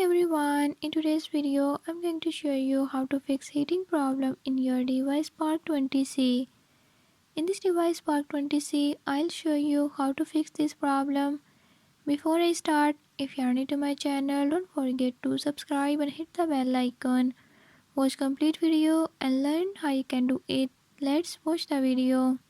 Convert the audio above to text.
everyone, in today's video I'm going to show you how to fix heating problem in your device Spark 20C. In this device Spark 20C, I'll show you how to fix this problem. Before I start, if you are new to my channel, don't forget to subscribe and hit the bell icon. Watch complete video and learn how you can do it. Let's watch the video.